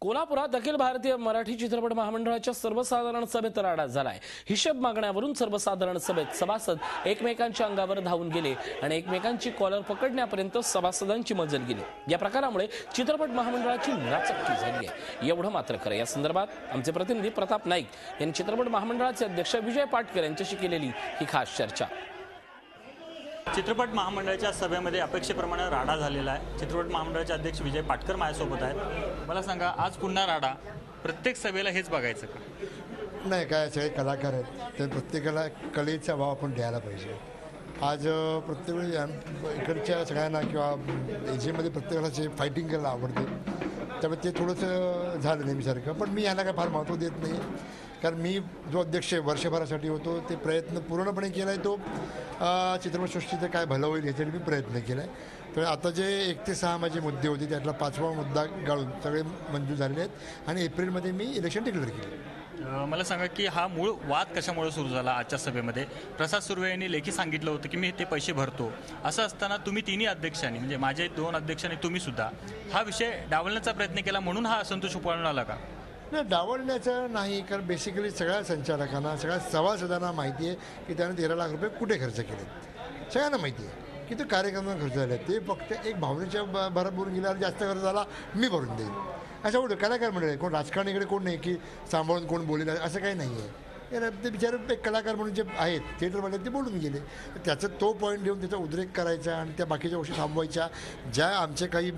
कोल्हापुरात अखिल भारतीय मराठी चित्रपट महामंडळाच्या सर्वसाधारण सभेत राडा झालाय। हिशेब मागण्यावरून सर्वसाधारण सभेत सभासद एकमेकांच्या अंगावर धावून गेले आणि एकमेकांची कॉलर पकडण्यापर्यंत सभासदांची मजल गेली। या प्रकारामुळे चित्रपट महामंडळाची नाचक्की झाली आहे। एवढं मात्र खरं, या संदर्भात आमचे प्रतिनिधी प्रताप नाईक यांनी चित्रपट महामंडळाचे अध्यक्ष विजय पाटकर यांच्याशी केलेली ही खास चर्चा। चित्रपट महामंडळाच्या सभेमध्ये अपेक्षेप्रमाणे राडा झालेला आहे। चित्रपट महामंडळाचे अध्यक्ष विजय पाटकर माझ्यासोबत आहेत। मला सांगा, आज पुन्हा राडा, प्रत्येक सभेला हेच बघायचं का? नाही, काय सगळे कलाकार आहेत, तर प्रत्येकाला कलेचा भाव आपण द्यायला पाहिजे। आज प्रत्येक वेळी इकडच्या सगळ्यांना किंवा एजीमध्ये प्रत्येकाला जे फायटिंग करायला आवडते, त्यामुळे ते थोडंसं झालं नेहमीसारखं। पण मी ह्याला काय फार महत्त्व देत नाही, कारण मी जो अध्यक्ष वर्षभरासाठी होतो ते प्रयत्न पूर्णपणे केला आहे। तो चित्रपटसृष्टीचं काय भलं होईल यासाठी मी प्रयत्न केला आहे। तर आता जे 1 ते 6 माझे मुद्दे होते त्यातला 5वा मुद्दा गाळून सगळे मंजूर झालेले आहेत आणि एप्रिलमध्ये मी इलेक्शन डिक्लेअर केलं। मला सांगा की हा मूळ वाद कशामुळे सुरू झाला आजच्या सभेमध्ये? प्रसाद सुर्वे यांनी लेखी सांगितलं होतं की मी ते पैसे भरतो। असं असताना तुम्ही तिन्ही अध्यक्षांनी, म्हणजे माझे 2 अध्यक्षांनी तुम्ही सुद्धा हा विषय डावलण्याचा प्रयत्न केला, म्हणून हा असंतोष उफाळून आला का? नाही, डावलण्याचं नाही, कारण बेसिकली सगळ्या संचालकांना, सगळ्या सभासदांना माहिती आहे की त्यानं 13 लाख रुपये कुठे खर्च केलेत। सगळ्यांना माहिती आहे की ते कार्यक्रमात खर्च झाले। ते फक्त एक भावनेच्या भराभरून गेल्यावर जास्त खर्च झाला मी भरून देईन असं एवढं कलाकार मंडळ आहे। कोण राजकारणाकडे कोण नाही की सांभाळून कोण बोलेल असं काही नाही आहे। ते बिचारे एक कलाकार म्हणून जे आहेत थिएटरमध्ये ते बोलून गेले, त्याचं तो पॉईंट घेऊन त्याचा उद्रेक करायचा आणि त्या बाकीच्या गोष्टी थांबवायच्या। ज्या आमचे काही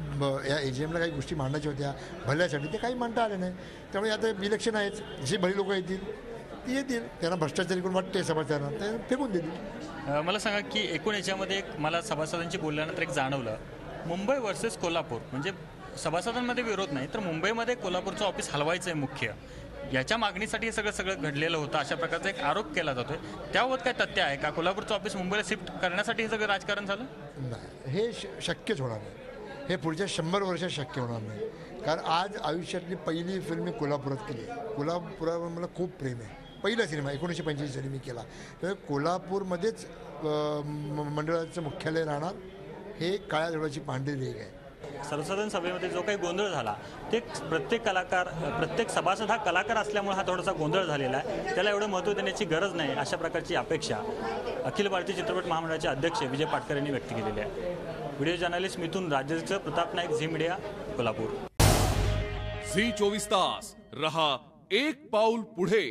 या एजीएमला काही गोष्टी मांडायच्या होत्या भल्यासाठी, ते काही मांडता आले नाही। त्यामुळे आता इलेक्शन आहेच, जे भली लोक येतील ती येतील, त्यांना भ्रष्टाचारी कोण वाटते सभासदांना ते फेकून देतील। मला सांगा की एकूण याच्यामध्ये मला सभासदांची बोलल्यानंतर एक जाणवलं, मुंबई वर्सेस कोल्हापूर, म्हणजे सभासदांमध्ये विरोध नाही तर मुंबईमध्ये कोल्हापूरचं ऑफिस हलवायचं आहे मुख्य, याच्या मागणीसाठी हे सगळं घडलेलं होतं, अशा प्रकारचा एक आरोप केला जातोय। त्याबाबत काय तथ्य आहे का? कोल्हापूरचं ऑफिस मुंबईला शिफ्ट करण्यासाठी हे सगळं राजकारण झालं? नाही, हे शक्यच होणार नाही। हे पुढच्या 100 वर्षात शक्य होणार नाही, कारण आज आयुष्यातली पहिली फिल्म मी कोल्हापुरात केली। कोल्हापुरावर मला खूप प्रेम आहे। पहिला सिनेमा 1985 साली मी केला, तर कोल्हापूरमध्येच मंडळाचं मुख्यालय राहणार, हे काळ्या दगडाची पांढरी रेघ आहे। सर्वसाधारण सभेमध्ये जो काही गोंधळ झाला ते प्रत्येक सभासद हा कलाकार असल्यामुळे हा थोडासा गोंधळ झालेला आहे, त्याला एवढं महत्त्व देण्याची गरज नाही, अशा प्रकारची अपेक्षा अखिल भारतीय चित्रपट महामंडळाचे अध्यक्ष विजय पाटकर यांनी व्यक्त केलेली आहे। व्हिडिओ जर्नलिस्ट मिथुन राजेचं, Pratap Naik, Zee media, Kolhapur. Zee 24 तास रहा एक पाऊल पुढे।